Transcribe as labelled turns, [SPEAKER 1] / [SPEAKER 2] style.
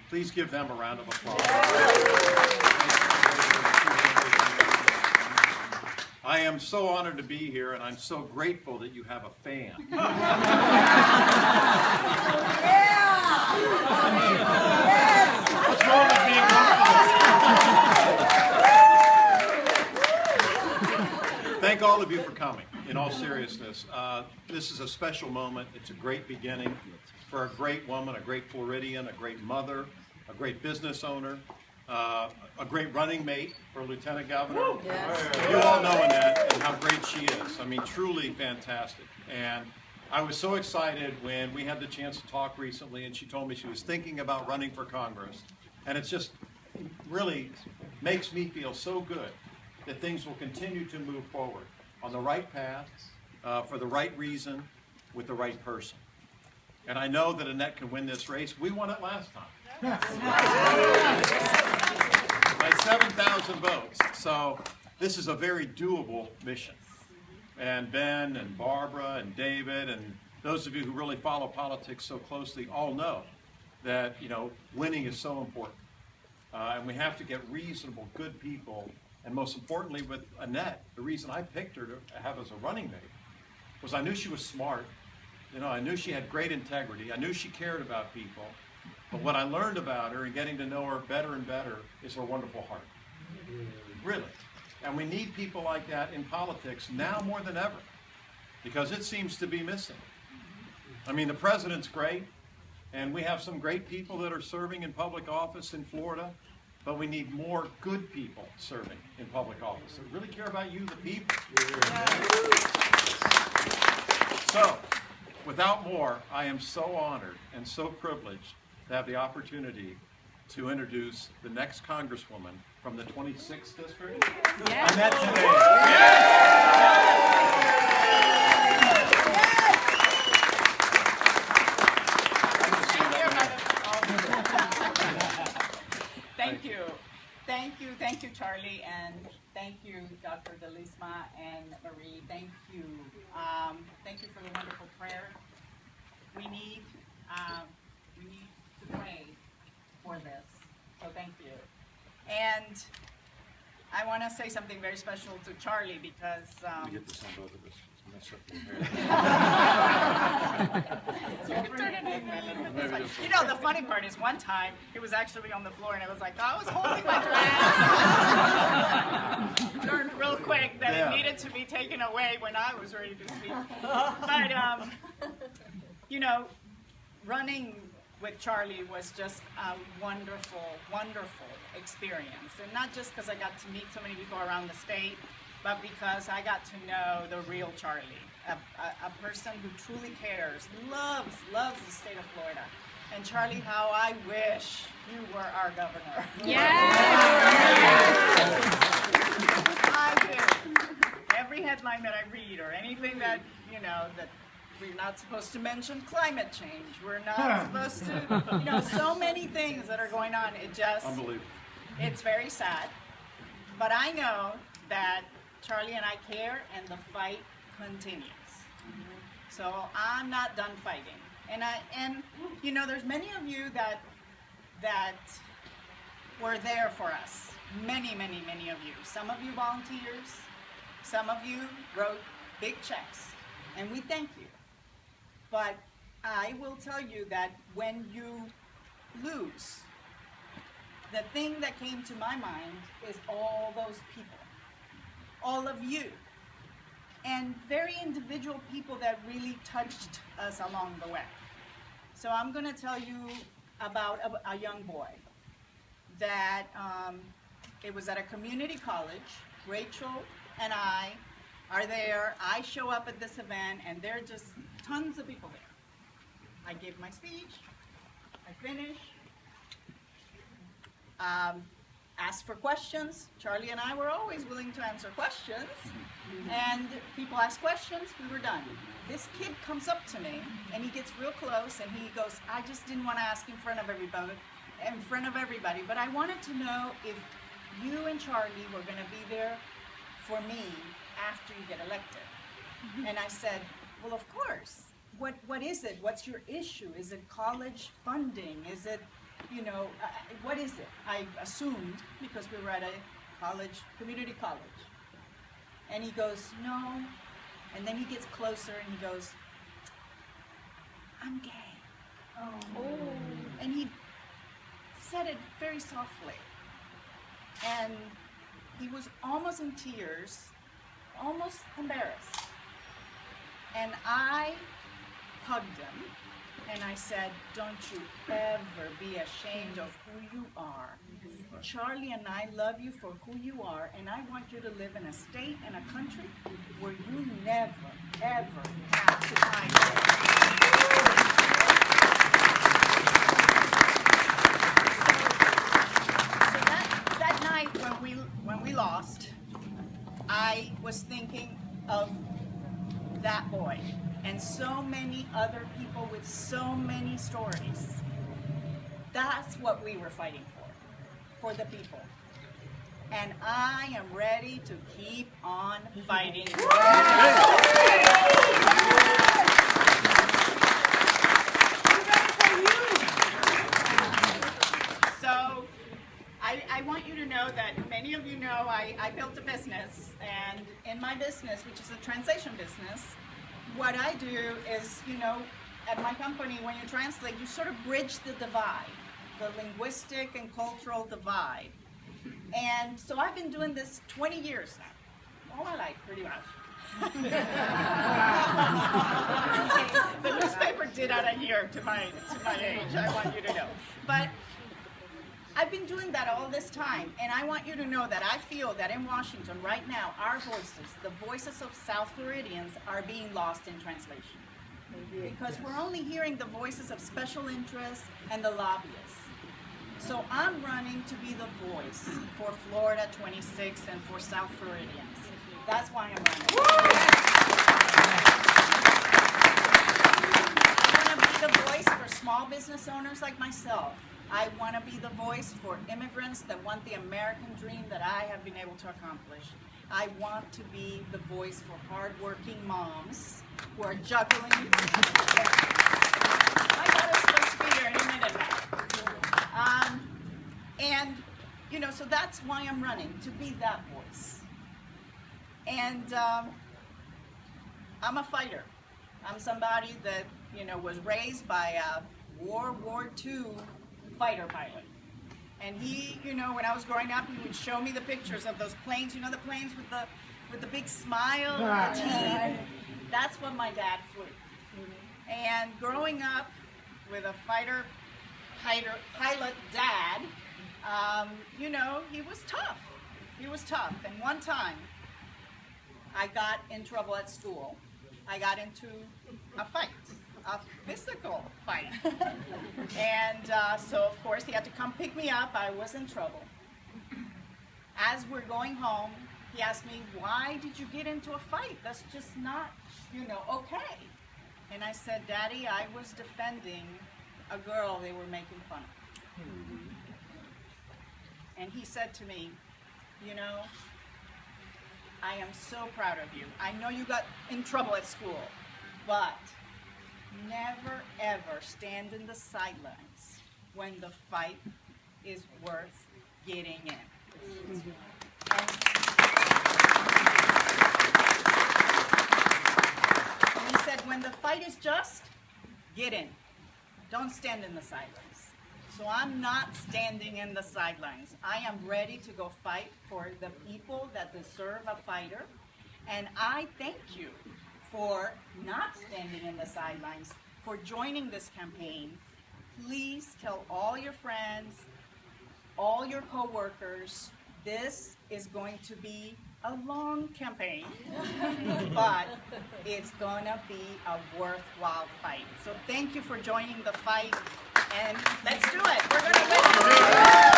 [SPEAKER 1] Please give them a round of applause. I am so honored to be here, and I'm so grateful that you have a fan. What's wrong with being comfortable? Thank all of you for coming, in all seriousness. This is a special moment. It's a great beginning for a great woman, a great Floridian, a great mother, a great business owner, a great running mate for Lieutenant Governor. Yes. You all know Annette and how great she is. I mean, truly fantastic. And I was so excited when we had the chance to talk recently, and she told me she was thinking about running for Congress. And it's just really makes me feel so good that things will continue to move forward on the right path, for the right reason, with the right person. And I know that Annette can win this race. We won it last time. By 7,000 votes. So this is a very doable mission. And Ben and Barbara and David and those of you who really follow politics so closely all know that, you know, winning is so important. And we have to get reasonable, good people. And most importantly with Annette, the reason I picked her to have as a running mate was I knew she was smart. You know, I knew she had great integrity. I knew she cared about people. But what I learned about her and getting to know her better and better is her wonderful heart. Really. And we need people like that in politics now more than ever, because it seems to be missing. I mean, the president's great, and we have some great people that are serving in public office in Florida, but we need more good people serving in public office that really care about you, the people. So, without more, I am so honored and so privileged to have the opportunity to introduce the next Congresswoman from the 26th District, Annette Taddeo.
[SPEAKER 2] Thank you, Charlie, and thank you, Dr. Delisma and Marie. Thank you. Thank you for the wonderful prayer. We need to pray for this, so thank you. And I want to say something very special to Charlie because
[SPEAKER 1] Let me get this on both of us. Mess up your hair.
[SPEAKER 2] You know, the funny part is one time it was actually on the floor and I was like, I was holding my dress. Learned real quick that it needed to be taken away when I was ready to speak. But, you know, running with Charlie was just a wonderful, wonderful experience. And not just because I got to meet so many people around the state, but because I got to know the real Charlie, a person who truly cares, loves the state of Florida. And Charlie, how I wish you were our governor. Yes! I do. Every headline that I read or anything that, you know, that we're not supposed to mention climate change. We're not supposed to, you know, so many things that are going on. It just,
[SPEAKER 1] unbelievable.
[SPEAKER 2] It's very sad. But I know that Charlie and I care, and the fight continues. So I'm not done fighting. And you know, there's many of you that were there for us. Many of you. Some of you volunteers. Some of you wrote big checks, and we thank you. But I will tell you that when you lose, the thing that came to my mind is all those people. All of you, and very individual people that really touched us along the way. So I'm going to tell you about a young boy that it was at a community college. Rachel and I are there. I show up at this event, and there are just tons of people there. I give my speech. I finish. Ask for questions. Charlie and I were always willing to answer questions. And people ask questions, we were done. This kid comes up to me and he gets real close and he goes, I just didn't want to ask in front of everybody, but I wanted to know if you and Charlie were going to be there for me after you get elected. And I said, well, of course. What is it? What's your issue? Is it college funding? Is it what is it? I assumed, because we were at a college, community college. And he goes, no. And then he gets closer and he goes, I'm gay. Oh. And he said it very softly. And he was almost in tears, almost embarrassed. And I hugged him and I said, don't you ever be ashamed of who you are. Charlie and I love you for who you are, and I want you to live in a state and a country where you never, ever have to find So that night when we lost, I was thinking of that boy and so many other people with so many stories. That's what we were fighting for the people. And I am ready to keep on fighting. So I want you to know that many of you know I built a business, and in my business, which is a translation business, what I do is, at my company, when you translate, you sort of bridge the divide, the linguistic and cultural divide. And so I've been doing this 20 years now, all my life, pretty much. The newspaper did add a year to my age, I want you to know. But I've been doing that all this time, and I want you to know that I feel that in Washington right now, our voices, the voices of South Floridians, are being lost in translation. Because we're only hearing the voices of special interests and the lobbyists. So I'm running to be the voice for Florida 26 and for South Floridians. That's why I'm running. I want to be the voice for small business owners like myself. I want to be the voice for immigrants that want the American dream that I have been able to accomplish. I want to be the voice for hardworking moms who are juggling. My daughter's supposed to be here any minute now. So that's why I'm running, to be that voice. And I'm a fighter. I'm somebody that, was raised by a World War II fighter pilot. And he, when I was growing up, he would show me the pictures of those planes, the planes with the big smile and the teeth. That's what my dad flew. And growing up with a fighter pilot dad, he was tough. He was tough. And one time, I got in trouble at school. I got into a fight, a physical fight. And so, of course, he had to come pick me up. I was in trouble. As we're going home, he asked me, why did you get into a fight? That's just not, okay. And I said, Daddy, I was defending a girl they were making fun of. And he said to me, I am so proud of you. I know you got in trouble at school, but never ever stand in the sidelines when the fight is worth getting in. And he said, when the fight is just, get in. Don't stand in the sidelines. So I'm not standing in the sidelines. I am ready to go fight for the people that deserve a fighter. And I thank you for not standing in the sidelines, for joining this campaign. Please tell all your friends, all your co-workers, this is going to be a long campaign, but it's gonna be a worthwhile fight. So thank you for joining the fight, and let's do it. We're gonna win.